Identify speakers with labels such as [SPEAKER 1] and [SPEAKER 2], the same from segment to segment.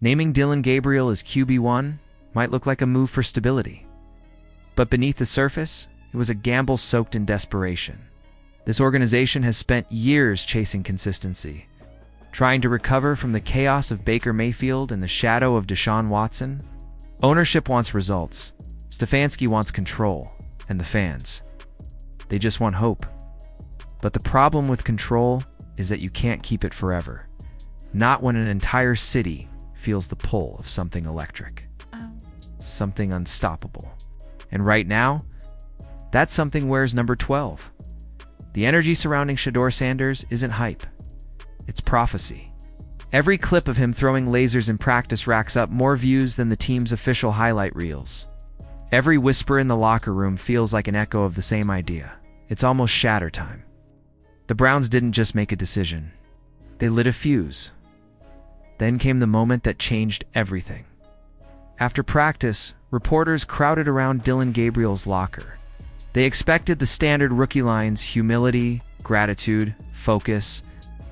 [SPEAKER 1] Naming Dylan Gabriel as QB1 might look like a move for stability. But beneath the surface, it was a gamble soaked in desperation. This organization has spent years chasing consistency, trying to recover from the chaos of Baker Mayfield and the shadow of Deshaun Watson. Ownership wants results, Stefanski wants control, and the fans, they just want hope. But the problem with control is that you can't keep it forever. Not when an entire city feels the pull of something electric. Something unstoppable. And right now, that something wears number 12. The energy surrounding Shadur Sanders isn't hype. It's prophecy. Every clip of him throwing lasers in practice racks up more views than the team's official highlight reels. Every whisper in the locker room feels like an echo of the same idea. It's almost Shedeur time. The Browns didn't just make a decision. They lit a fuse. Then came the moment that changed everything. After practice, reporters crowded around Dylan Gabriel's locker. They expected the standard rookie lines: humility, gratitude, focus,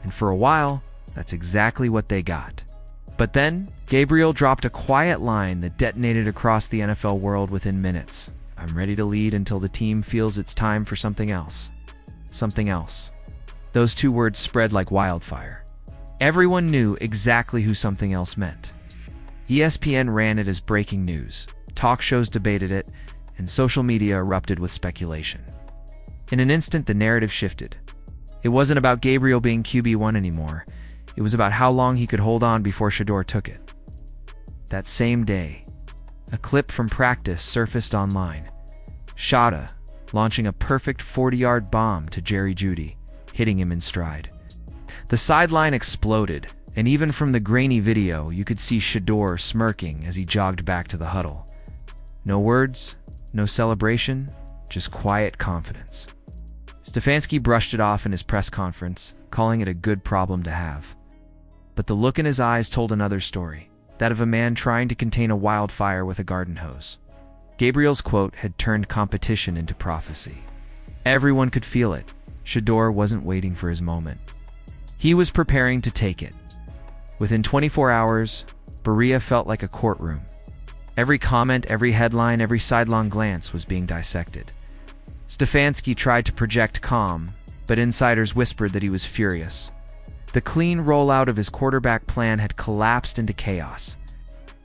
[SPEAKER 1] and for a while, that's exactly what they got. But then, Gabriel dropped a quiet line that detonated across the NFL world within minutes. "I'm ready to lead until the team feels it's time for something else." Something else. Those two words spread like wildfire. Everyone knew exactly who something else meant. ESPN ran it as breaking news, talk shows debated it, and social media erupted with speculation. In an instant, the narrative shifted. It wasn't about Gabriel being QB1 anymore. It was about how long he could hold on before Shedeur took it. That same day, a clip from practice surfaced online. Shadur launching a perfect 40-yard bomb to Jerry Jeudy, hitting him in stride. The sideline exploded, and even from the grainy video, you could see Shedeur smirking as he jogged back to the huddle. No words, no celebration, just quiet confidence. Stefanski brushed it off in his press conference, calling it a good problem to have. But the look in his eyes told another story, that of a man trying to contain a wildfire with a garden hose. Gabriel's quote had turned competition into prophecy. Everyone could feel it. Shedeur wasn't waiting for his moment. He was preparing to take it. Within 24 hours, Berea felt like a courtroom. Every comment, every headline, every sidelong glance was being dissected. Stefanski tried to project calm, but insiders whispered that he was furious. The clean rollout of his quarterback plan had collapsed into chaos.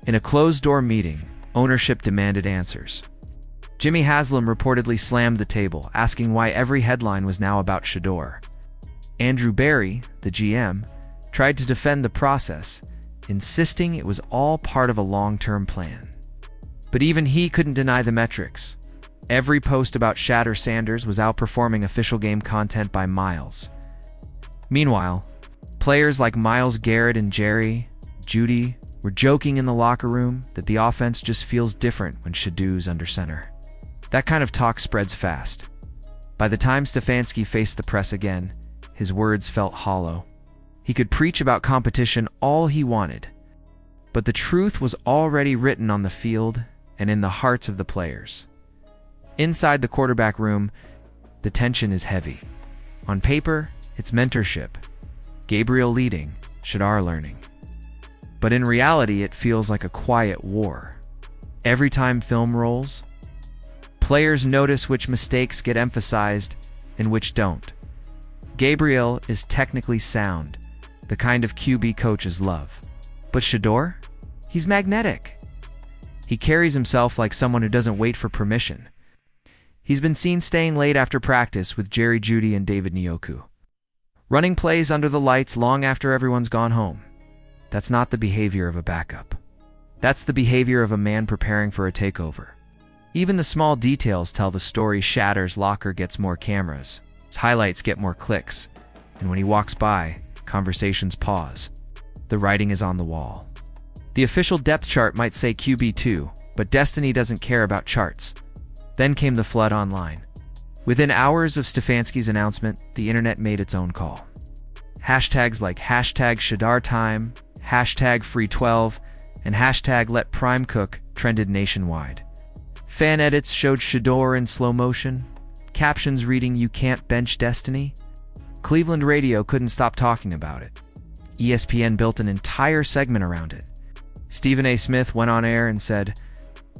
[SPEAKER 1] In a closed-door meeting, ownership demanded answers. Jimmy Haslam reportedly slammed the table, asking why every headline was now about Shedeur. Andrew Berry, the GM, tried to defend the process, insisting it was all part of a long-term plan. But even he couldn't deny the metrics. Every post about Shadur Sanders was outperforming official game content by miles. Meanwhile, players like Myles Garrett and Jerry Jeudy were joking in the locker room that the offense just feels different when Shedeur's under center. That kind of talk spreads fast. By the time Stefanski faced the press again, his words felt hollow. He could preach about competition all he wanted, but the truth was already written on the field and in the hearts of the players. Inside the quarterback room, the tension is heavy. On paper, it's mentorship. Gabriel leading, Shadur learning. But in reality, it feels like a quiet war. Every time film rolls, players notice which mistakes get emphasized and which don't. Gabriel is technically sound, the kind of QB coaches love. But Shedeur? He's magnetic. He carries himself like someone who doesn't wait for permission. He's been seen staying late after practice with Jerry Jeudy and David Njoku, running plays under the lights long after everyone's gone home. That's not the behavior of a backup. That's the behavior of a man preparing for a takeover. Even the small details tell the story. Shedur's locker gets more cameras, his highlights get more clicks, and when he walks by, conversations pause. The writing is on the wall. The official depth chart might say QB2, but Destiny doesn't care about charts. Then came the flood online. Within hours of Stefanski's announcement, the internet made its own call. Hashtags like #ShedurTime, #Free12, and #LetPrimeCook trended nationwide. Fan edits showed Shedeur in slow motion, captions reading "You can't bench Destiny." Cleveland radio couldn't stop talking about it. ESPN built an entire segment around it. Stephen A. Smith went on air and said,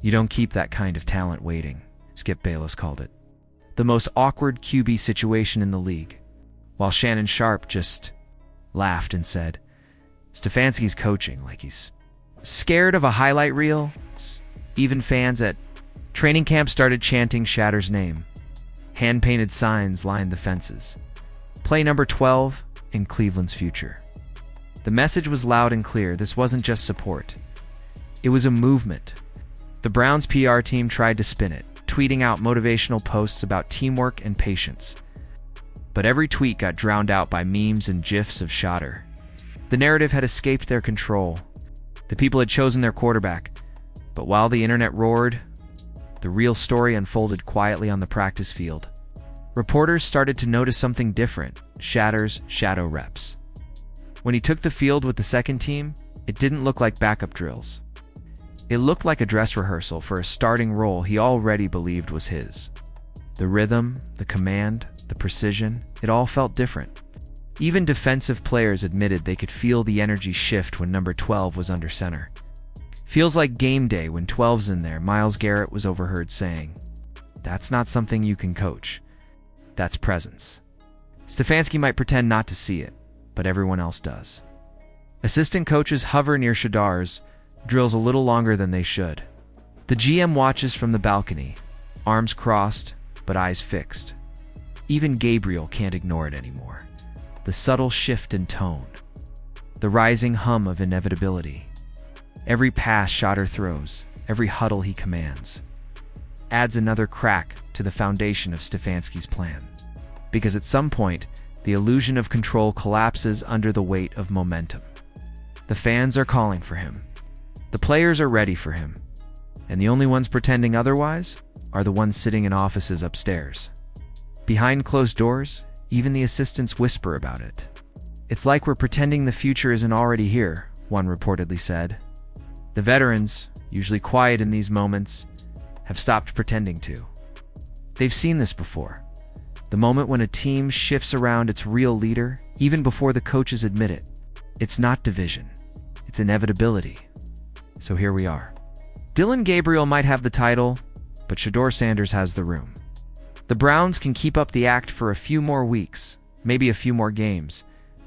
[SPEAKER 1] "You don't keep that kind of talent waiting," Skip Bayless called it. The most awkward QB situation in the league, while Shannon Sharp just laughed and said, "Stefanski's coaching like he's scared of a highlight reel." Even fans at training camp started chanting Shadur's name. Hand-painted signs lined the fences. Play number 12 in Cleveland's future. The message was loud and clear. This wasn't just support. It was a movement. The Browns' PR team tried to spin it, tweeting out motivational posts about teamwork and patience. But every tweet got drowned out by memes and GIFs of Shadur. The narrative had escaped their control. The people had chosen their quarterback. But while the internet roared, the real story unfolded quietly on the practice field. Reporters started to notice something different: Shadur's shadow reps. When he took the field with the second team, it didn't look like backup drills. It looked like a dress rehearsal for a starting role he already believed was his. The rhythm, the command, the precision, it all felt different. Even defensive players admitted they could feel the energy shift when number 12 was under center. "Feels like game day when 12's in there," Myles Garrett was overheard saying. "That's not something you can coach. That's presence." Stefanski might pretend not to see it, but everyone else does. Assistant coaches hover near Shedur's drills a little longer than they should. The GM watches from the balcony, arms crossed, but eyes fixed. Even Gabriel can't ignore it anymore. The subtle shift in tone, the rising hum of inevitability. Every pass Shadur throws, every huddle he commands, adds another crack to the foundation of Stefanski's plan. Because at some point, the illusion of control collapses under the weight of momentum. The fans are calling for him. The players are ready for him. And the only ones pretending otherwise are the ones sitting in offices upstairs. Behind closed doors, even the assistants whisper about it. "It's like we're pretending the future isn't already here," one reportedly said. The veterans, usually quiet in these moments, have stopped pretending to. They've seen this before. The moment when a team shifts around its real leader, even before the coaches admit it. It's not division. It's inevitability. So here we are. Dylan Gabriel might have the title, but Shadur Sanders has the room. The Browns can keep up the act for a few more weeks, maybe a few more games,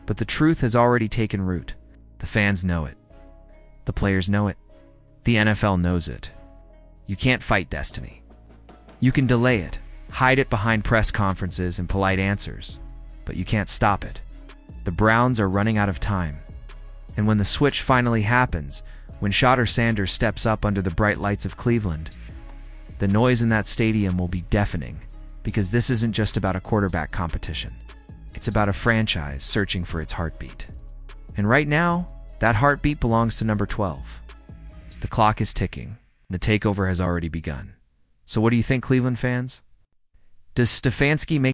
[SPEAKER 1] but the truth has already taken root. The fans know it. The players know it. The NFL knows it. You can't fight destiny. You can delay it, hide it behind press conferences and polite answers, but you can't stop it. The Browns are running out of time. And when the switch finally happens, when Shadur Sanders steps up under the bright lights of Cleveland, the noise in that stadium will be deafening, because this isn't just about a quarterback competition. It's about a franchise searching for its heartbeat. And right now, that heartbeat belongs to number 12. The clock is ticking. The takeover has already begun. So what do you think, Cleveland fans? Does Stefanski make